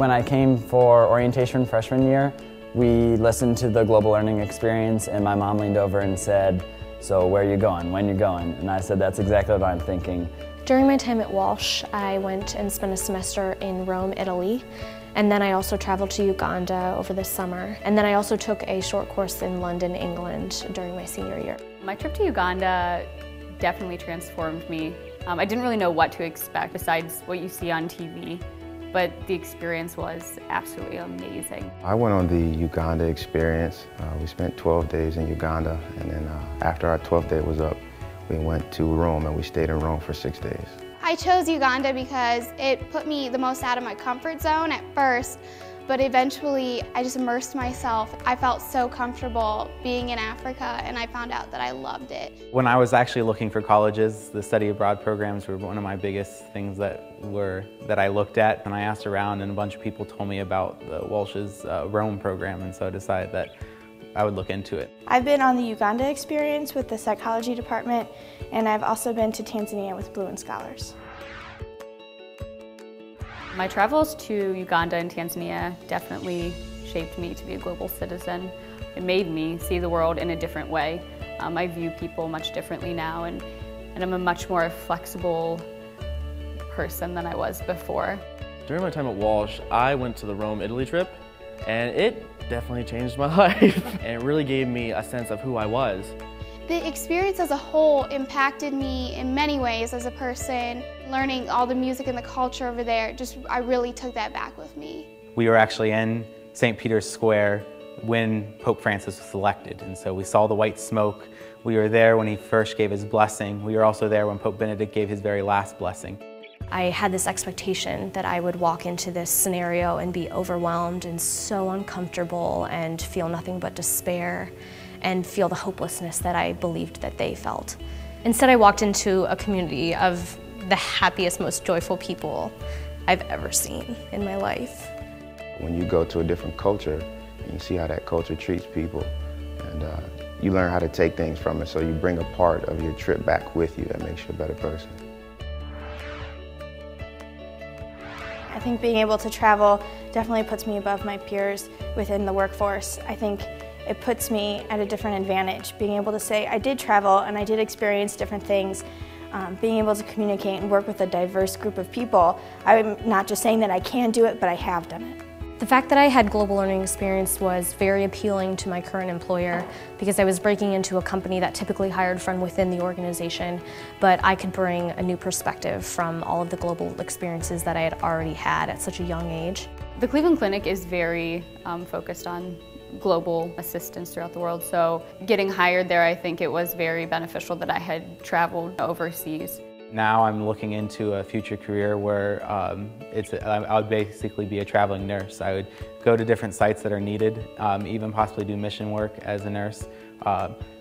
When I came for orientation freshman year, we listened to the Global Learning Experience and my mom leaned over and said, "So where are you going? When are you going?" And I said, "That's exactly what I'm thinking." During my time at Walsh, I went and spent a semester in Rome, Italy, and then I also traveled to Uganda over the summer, and then I also took a short course in London, England during my senior year. My trip to Uganda definitely transformed me. I didn't really know what to expect besides what you see on TV, but the experience was absolutely amazing. I went on the Uganda experience. We spent 12 days in Uganda, and then after our 12th day was up, we went to Rome and we stayed in Rome for 6 days. I chose Uganda because it put me the most out of my comfort zone at first, but eventually I just immersed myself. I felt so comfortable being in Africa and I found out that I loved it. When I was actually looking for colleges, the study abroad programs were one of my biggest things that I looked at. And I asked around and a bunch of people told me about the Walsh's Rome program, and so I decided that I would look into it. I've been on the Uganda experience with the psychology department, and I've also been to Tanzania with Blue and Scholars. My travels to Uganda and Tanzania definitely shaped me to be a global citizen. It made me see the world in a different way. I view people much differently now, and I'm a much more flexible person than I was before. During my time at Walsh, I went to the Rome, Italy trip, and it definitely changed my life. And it really gave me a sense of who I was. The experience as a whole impacted me in many ways as a person. Learning all the music and the culture over there, I really took that back with me. We were actually in St. Peter's Square when Pope Francis was elected, and so we saw the white smoke. We were there when he first gave his blessing. We were also there when Pope Benedict gave his very last blessing. I had this expectation that I would walk into this scenario and be overwhelmed and so uncomfortable and feel nothing but despair and feel the hopelessness that I believed that they felt. Instead, I walked into a community of the happiest, most joyful people I've ever seen in my life. When you go to a different culture, and you see how that culture treats people, and you learn how to take things from it, so you bring a part of your trip back with you that makes you a better person. I think being able to travel definitely puts me above my peers within the workforce. I think it puts me at a different advantage, being able to say I did travel and I did experience different things. Being able to communicate and work with a diverse group of people. I'm not just saying that I can do it, but I have done it. The fact that I had global learning experience was very appealing to my current employer because I was breaking into a company that typically hired from within the organization, but I could bring a new perspective from all of the global experiences that I had already had at such a young age. The Cleveland Clinic is very focused on global assistance throughout the world, so getting hired there, I think it was very beneficial that I had traveled overseas. Now I'm looking into a future career where I would basically be a traveling nurse. I would go to different sites that are needed, even possibly do mission work as a nurse,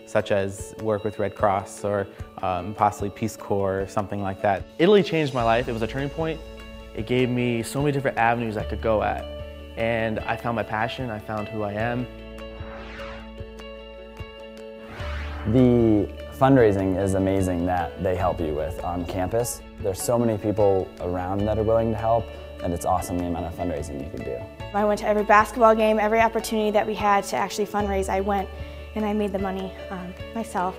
such as work with Red Cross or possibly Peace Corps or something like that. Italy changed my life. It was a turning point. It gave me so many different avenues I could go at. And I found my passion, I found who I am. The fundraising is amazing that they help you with on campus. There's so many people around that are willing to help, and it's awesome the amount of fundraising you can do. I went to every basketball game, every opportunity that we had to actually fundraise, I went and I made the money myself.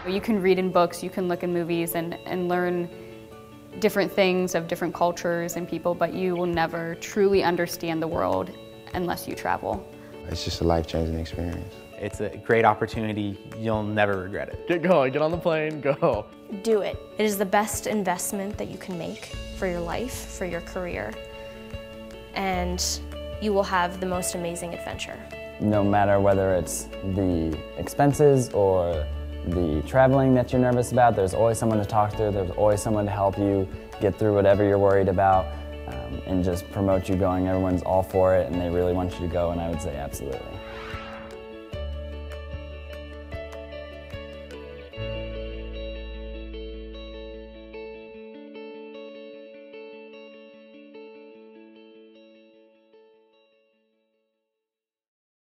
You can read in books, you can look in movies and learn different things of different cultures and people, but you will never truly understand the world unless you travel. It's just a life-changing experience. It's a great opportunity. You'll never regret it. Get going, get on the plane, go. Do it. It is the best investment that you can make for your life, for your career, and you will have the most amazing adventure. No matter whether it's the expenses or the traveling that you're nervous about, there's always someone to talk to, there's always someone to help you get through whatever you're worried about and just promote you going. Everyone's all for it and they really want you to go, and I would say absolutely.